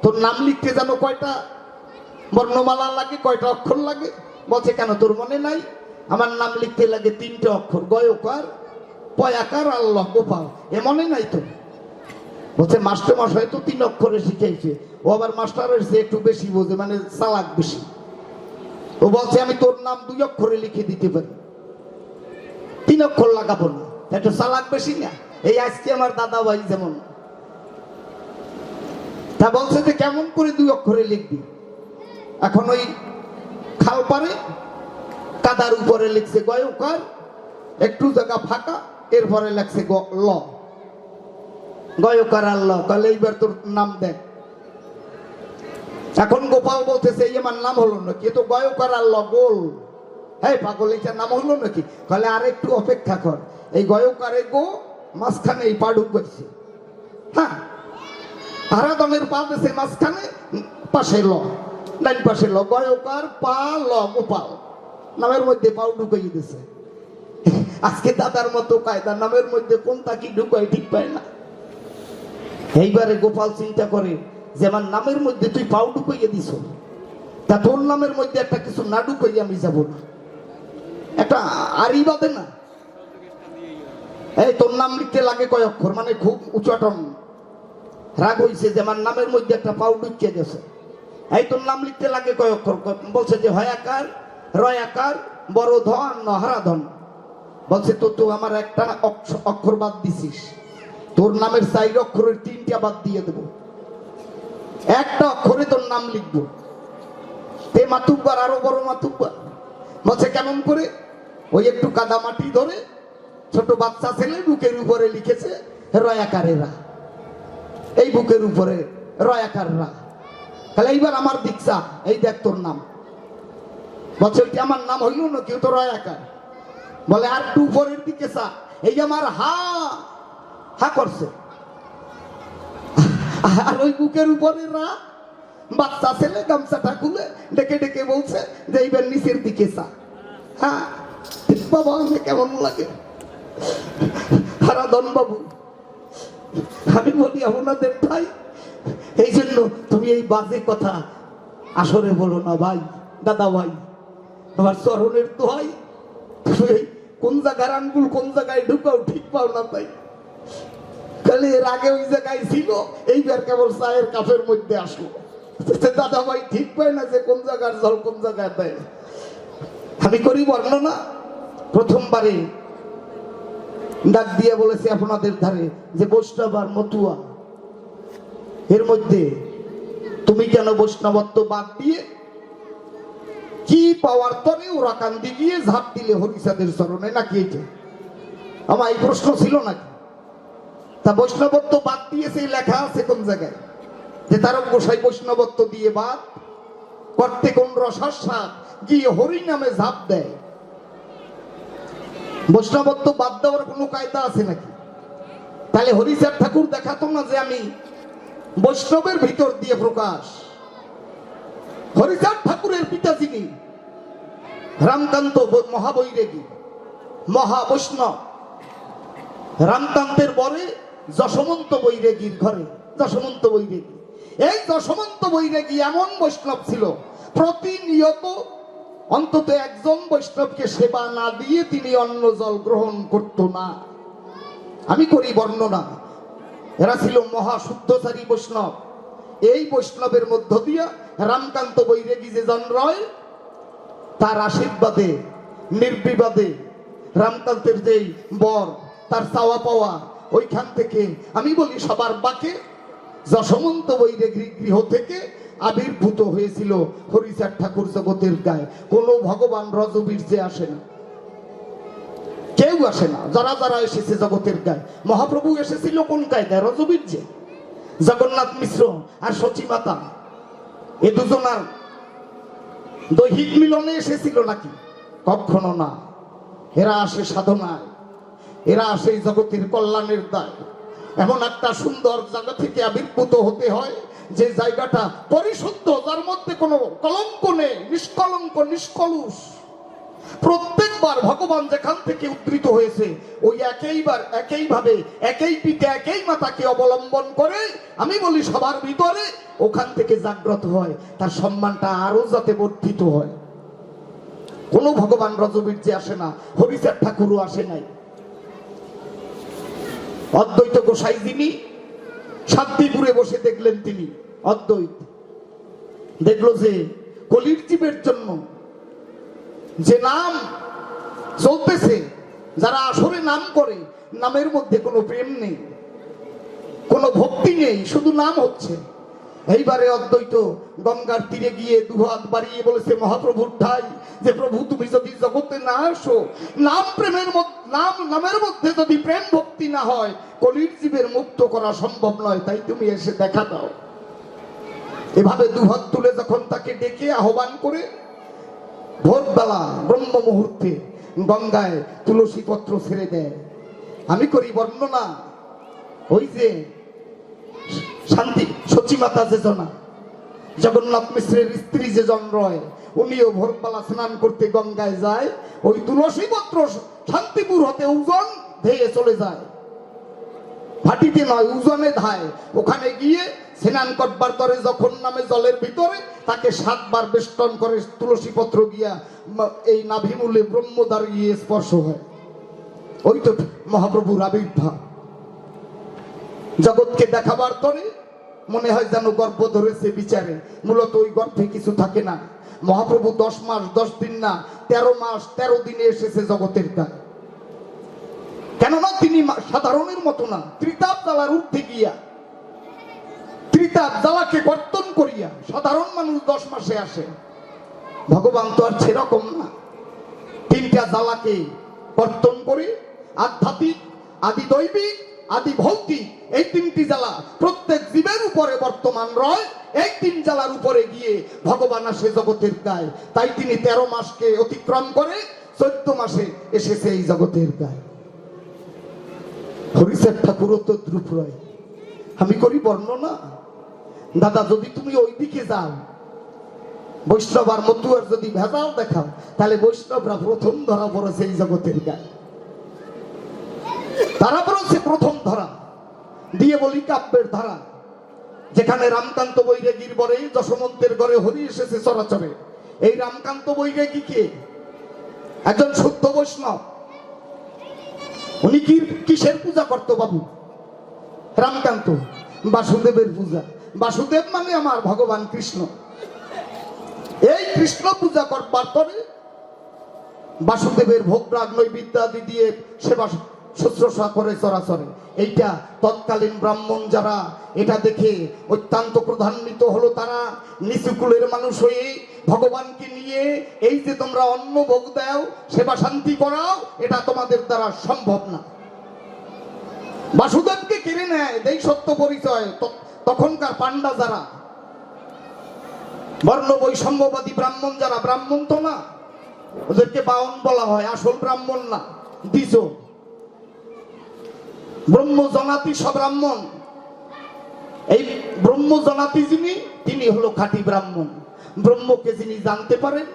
তোর নাম লিখতে জানো কয়টা বর্ণমালা লাগে, কয়টা অক্ষর লাগে? বলছে কেন তোর মনে নাই? আমার নাম লিখতে লাগে 3টে অক্ষর, গয়কার, পয়াকার, আল্লাহ, গোপাল। এ মনে নাই তো? বলছে মাস্টার মশাই তো 3 অক্ষরে শিখাইছে। ও আবার মাস্টারের চেয়ে একটু বেশি বোঝে, মানে চালাক বেশি। ও বলছে আমি তোর নাম 2 অক্ষরে লিখে দিতে পারি, 3 অক্ষর লাগাবো না। একটু চালাক বেশি না? এই আজকে আমার দাদা ভাই যেমন, তা বলছে যে কেমন করে 2 অক্ষরে লিখবি? এখন ওই খাল পারে কাদার উপরে লিখছে গয়কার, একটু জায়গা ফাঁকা, এরপরে লিখছে ল, গয়কার আল্লাহ। তাহলে এইবার তোর নাম দেখ। এখন গোপাল বলতেছে এই আমার নাম হলো নাকি? এ তো গয়কার আল্লাহ গোল। হ্যাঁ পাগল, এটার নাম হলো নাকি? তাহলে আর একটু অপেক্ষা কর, এই গয়কারে গো, মাঝখানে এই পা ঢুকছে। হ্যাঁ, হারাদমের পা দিয়েছে মাঝখানে, পাশে ল, ডান পাশে ল, গয়কার পা ল, গোপাল নামের মধ্যে পাও ঢুকাই দিছে। আজকে দাদার মতো কায়দা, নামের মধ্যে কোনটা কি ঢুকাই ঠিক পায় না। এইবারে গোপাল চিন্তা করে যে আমার নামের মধ্যে তুই পাও ঢুকাইয়ে দিস, তা তোর নামের মধ্যে একটা কিছু না ঢুকাইয়ে আমি যাব না, একটা আরই বাদে না। এই তোর নাম লিখতে লাগে কয় অক্ষর, মানে খুব উচ্চাটন রাগ হইছে যে আমার নামের মধ্যে একটা পাও ঢুকিয়ে গেছে। এই তোর নাম লিখতে লাগে কয় অক্ষর? বলছে যে হয়াকার, রয়াকার, বড় ধন, নহরা ধন। বলছে তো তুই আমার একটা অক্ষর বাদ দিছিস, তোর নামের 4 অক্ষরের 3টা বাদ দিয়ে দেব, একটা অক্ষরে তোর নাম লিখবো। তে মাতুব্বার, আরো বড় মাতুব্বার। বলছে কেমন করে? ওই একটু কাদা মাটি ধরে ছোট বাচ্চা ছেলে বুকের উপরে লিখেছে রয়াকারেরা, এই বুকের উপরে রয়াকাররা। তাহলে এইবার আমার দীক্ষা, এই দেখ তোর নাম। বলছে ওইটা আমার নাম হইল না, কেউ তো রয়াকার। বলে আর একটু উপরের দিকে চা, এই আমার হা হা করছে, আর ওই বুকের উপরে রা। বাচ্চা ছেলে গামছাটা খুলে ডেকে ডেকে বলছে যে এইবার নিচের দিকে চা। হ্যাঁ বাবা, আমি কেমন লাগে হারাধন বাবু। আমি বলি আপনাদের ভাই, এই জন্য তুমি এই বাজে কথা আসরে বলো না ভাই, দাদা ভাই। আমার চরণের দোহাই, কোন জায়গার আঙ্গুল কোন জায়গায় ঢুকাও ঠিক পাও না তাই। তাহলে এর আগে ওই জায়গায় ছিল, এইবার কেবল চায়ের কাপের মধ্যে আসলো। দাদা ভাই ঠিক পায় না যে কোন জায়গার জল কোন জায়গায় দেয়। আমি করি বর্ণনা, প্রথমবারে ডাক দিয়ে বলেছে আপনাদের ধারে যে বৈষ্ণব আর মতুয়া, এর মধ্যে তুমি কেন বৈষ্ণবত্ব বাদ দিয়ে কি পাওয়ার তরে ওরা কান্দি গিয়ে ঝাঁপ দিলে হরিচাঁদের চরণে নাকি? এটা আমার এই প্রশ্ন ছিল নাকি? তা বৈষ্ণবত্ব বাদ দিয়েছে লেখা আছে কোন জায়গায় যে তারক গোসাই বৈষ্ণবত্ব দিয়ে বাদ করতে কোন রসাস্বাদ গিয়ে হরি নামে ঝাঁপ দেয়? বৈষ্ণবত্ব বাদ দেওয়ার কোনো কায়দা আছে নাকি? তাহলে হরিচাঁদ ঠাকুর দেখাতো না যে আমি বৈষ্ণবের ভিতর দিয়ে প্রকাশ? হরিচাঁদ ঠাকুরের পিতা যিনি রামকান্ত মহাবৈরাগী, মহাবৈষ্ণব, রামকান্তের পরে যশোমন্ত বৈরাগীর ঘরে যশোমন্ত বৈরাগী। এই যশোমন্ত বৈরাগী এমন বৈষ্ণব ছিল, প্রতিনিয়ত অন্তত একজন বৈষ্ণবকে সেবা না দিয়ে তিনি অন্ন জল গ্রহণ করত না। আমি করি বর্ণনা, এরা ছিল মহাশুদ্ধচারী বৈষ্ণব। এই বৈষ্ণবের মধ্য দিয়া রামকান্ত বৈরাগী যে জন্মায়, তার আশীর্বাদে নির্বিবাদে রামকান্তের যেই বর, তার চাওয়া পাওয়া, ওইখান থেকে আমি বলি সবার বাকে যশোমন্ত বৈরাগীর গৃহ থেকে আবির্ভূত হয়েছিল হরিচাঁদ ঠাকুর জগতের গায়ে। কোনো ভগবান রজবীর্যে আসে না, কেউ আসে না। যারা যারা এসেছে জগতের গায়ে, মহাপ্রভু এসেছিল কোন কায়দায়? রজবীর্যে। জগন্নাথ মিশ্র আর সচী মাতা, এ দুজনার দৈহিক মিলনে এসেছিল নাকি? কখনো না। এরা আসে সাধনায়, এরা আসে জগতের কল্যাণের দায়। এমন একটা সুন্দর জায়গা থেকে আবির্ভূত হতে হয় যে জায়গাটা পরিশুদ্ধ, যার মধ্যে কোনো কলঙ্ক নেই, নিষ্কলঙ্ক, নিষ্কলুষ। প্রত্যেকবার ভগবান যেখান থেকে উদ্ধৃত হয়েছে ওই একইভাবে একই পিঠে একই মাতাকে অবলম্বন করে আমি বলি সবার ভিতরে ওখান থেকে জাগ্রত হয়, তার সম্মানটা আরো যাতে বর্ধিত হয়। কোন ভগবান রজবীর্যে আসে না, হরিচাঁদ ঠাকুরও আসে নাই। অদ্বৈত গোসাই যিনি শান্তিপুরে বসে দেখলেন, তিনি অদ্বৈত দেখলো যে কলির জীবের জন্য যে নাম চলতেছে, যারা আসরে নাম করে, নামের মধ্যে কোনো প্রেম নেই, কোনো ভক্তি নেই, শুধু নাম হচ্ছে। এইবারে অদ্বৈত গঙ্গার তীরে গিয়ে দুহাত বাড়িয়ে বলেছে মহাপ্রভুর ঠাই, যে প্রভু তুমি যদি জগতে না আসো, নামের মধ্যে যদি প্রেম ভক্তি না হয়, কলির জীবের মুক্ত করা সম্ভব নয়, তাই তুমি এসে দেখা দাও। এভাবে দুহাত তুলে যখন তাকে ডেকে আহ্বান করে ভোরবেলা ব্রহ্ম মুহূর্তে গঙ্গায় তুলসী পত্র ছেড়ে দেয়। আমি করি বর্ণনা, ওই যে শান্তি সচিমাতা যেজনা, জগন্নাথ মিশ্রের স্ত্রী যে জন রয়, উনিও ভোরবেলা স্নান করতে গঙ্গায় যায়। ওই তুলসী পত্র শান্তিপুর হতে উজন ধেয়ে চলে যায়, ভাটিতে নয় উজনে ধায়। ওখানে গিয়ে স্নান করবার পরে যখন নামে জলের ভিতরে, তাকে 7 বার বেষ্টন করে তুলসী পত্র গিয়া এই নাভিমূলে ব্রহ্মদ্বার গিয়ে স্পর্শ হয়। ওই তো মহাপ্রভুর আবির্ভাব। জগৎকে দেখাবার পরে মনে হয় যেন গর্ভ ধরেছে বিচারে, মূলত ওই গর্ভে কিছু থাকে না। মহাপ্রভু 10 মাস 10 দিন না, 13 মাস 13 দিনে এসেছে জগতের গায়ে। কেননা তিনি সাধারণের মতো না, ত্রিতাপ জ্বালার ঊর্ধ্বে গিয়া, ত্রিতাপ জ্বালাকে কর্তন করিয়া সাধারণ মানুষ 10 মাসে আসে। ভগবান তো আর সেরকম না, 3টা জ্বালাকে কর্তন করে আধ্যাত্মিক, আদি দৈবিক, আদি ভৌতিক, এই 3টি জ্বালা প্রত্যেক জীবের উপরে বর্তমান রয়। এই 3 জ্বালার উপরে গিয়ে ভগবান আসে জগতের গায়ে। তাই তিনি 13 মাসকে অতিক্রম করে 14 মাসে এসেছে এই জগতের গায়ে। হরিচাঁদ ঠাকুরও তো দ্রুপ রয়। আমি করি বর্ণনা, দাদা যদি তুমি ওই দিকে যাও, বৈষ্ণব আর মতুয়ার যদি ভেজাল দেখাও, তাহলে বৈষ্ণবরা প্রথম ধরা পড়েছে এই জগতের গায়ে। তারা পড়েছে প্রথম ধরা দিয়ে বলি কাব্যের ধারা, যেখানে রামকান্ত বৈরাগীর বরে যশোমন্তের ঘরে হরি এসেছে চরাচরে। এই রামকান্ত বৈরাগীকে একজন শুদ্ধ বৈষ্ণব, উনি কিসের পূজা করতো বাবু? রামকান্ত বাসুদেবের পূজা। বাসুদেব মানে আমার ভগবান কৃষ্ণ। এই কৃষ্ণ পূজা করবার পরে বাসুদেবের ভোগ রাগ নৈবেদ্য আদি দিয়ে সেবা শুশ্রূষা করে চরাচরে। এইটা তৎকালীন ব্রাহ্মণ যারা এটা দেখে অত্যন্ত ক্রোধান্বিত হলো। তারা নিচুকুলের মানুষ হয়ে ভগবানকে নিয়ে এই যে তোমরা অন্ন ভোগ দাও, সেবা শান্তি করাও, এটা তোমাদের দ্বারা সম্ভব না। বাসুদেবকে কেড়ে নেয়, দেই সত্য পরিচয়। তখনকার পান্ডা যারা, বর্ণ বৈষম্যবাদী ব্রাহ্মণ যারা, ব্রাহ্মণ তো না, ওদেরকে বাউন বলা হয়, আসল ব্রাহ্মণ না, দ্বিজ ব্রহ্ম জনাতি সব্রাহ্মণ। এই ব্রহ্ম জনাতি যিনি, তিনি হলো খাঁটি ব্রাহ্মণ। ব্রহ্মকে যিনি জানতে পারেন,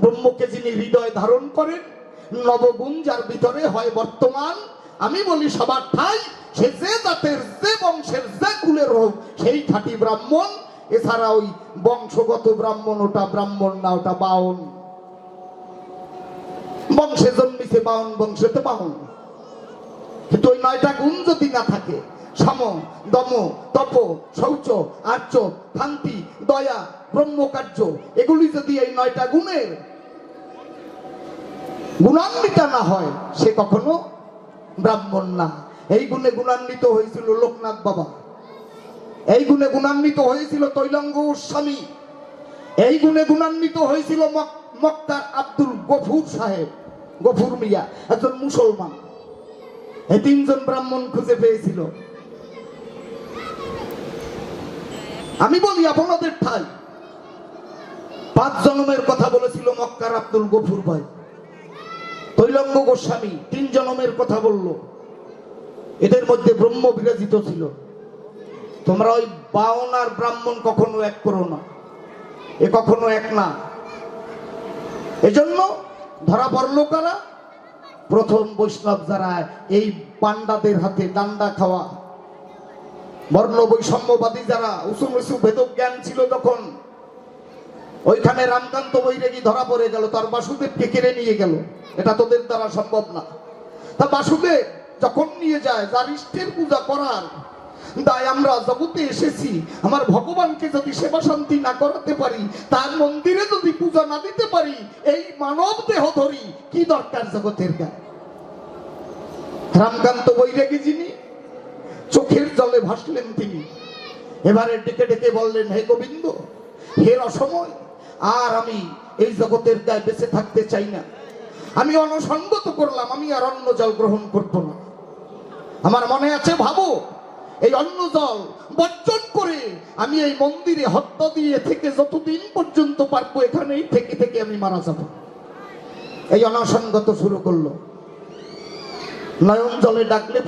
ব্রহ্মকে যিনি হৃদয় ধারণ করেন, নবগুণ যার ভিতরে হয় বর্তমান, আমি বলি সবার ঠাই, সে যে জাতের, যে বংশের, যে কুলের হোক, সেই খাঁটি ব্রাহ্মণ। এছাড়া ওই বংশগত ব্রাহ্মণ, ওটা ব্রাহ্মণ না, ওটা বাউন। বংশে জন্মিছে বাউন, বংশেতে বাউন। কিন্তু ওই 9টা গুণ যদি না থাকে, সম, দম, তপ, শৌচ, আর্য, শান্তি, দয়া, ব্রহ্মকার্য, এগুলি যদি এই 9টা গুণের গুণান্বিত না হয়, সে কখনো ব্রাহ্মণ না। এই গুণে গুণান্বিত হয়েছিল লোকনাথ বাবা, এই গুণে গুণান্বিত হয়েছিল তৈলঙ্গ স্বামী, এই গুণে গুণান্বিত হয়েছিল মক্কার আব্দুল গফুর সাহেব, গফুর মিয়া, একজন মুসলমান। এই 3 জন ব্রাহ্মণ খুঁজে পেয়েছিল। আমি বলি আপনাদের ঠাই 5 জন্মের কথা বলেছিল মক্কার আব্দুল গফুর ভাই। তৈলঙ্গ গোস্বামী 3 জন্মের কথা বলল। এদের মধ্যে ব্রহ্ম বিরাজিত ছিল। তোমরা ওই বাউন আর ব্রাহ্মণ কখনো এক করো না, এ কখনো এক না। এজন্য ধরা পড়লো কারা? প্রথম বৈষ্ণব যারা, এই পান্ডাদের হাতে ডান্ডা খাওয়া বর্ণ বৈষম্যবাদী যারা, উঁচু নিচু ভেদক জ্ঞান ছিল তখন, ওইখানে রামকান্ত বৈরাগী ধরা পড়ে গেল, তার বাসুদেবকে কেড়ে নিয়ে গেল। এটা তোদের দ্বারা সম্ভব না। তা বাসুদেব যখন নিয়ে যায়, যার ইষ্টের পূজা করার দায় আমরা জগতে এসেছি, আমার ভগবানকে যদি সেবা শান্তি না করাতে পারি, তার মন্দিরে যদি পূজা না দিতে পারি, এই মানব দেহ ধরি কি দরকার জগতের গায়ে? রামকান্ত বৈরাগী যিনি, চোখের জলে ভাসলেন তিনি। এবারে ডেকে ডেকে বললেন, হে গোবিন্দ, হে রসময়, আর আমি এই জগতের গায়ে বেঁচে থাকতে চাই না। আমি অনসঙ্গত করলাম, আমি আর অন্য জল গ্রহণ করব না। আমার মনে আছে, ভাবো, এই অন্য জল বর্জন করে আমি এই মন্দিরে হত্যা দিয়ে থেকে যতদিন পর্যন্ত পারবো এখানেই থেকে থেকে আমি মারা যাব। এই অনসঙ্গত শুরু করলো। নয়ন জলে ডাকলে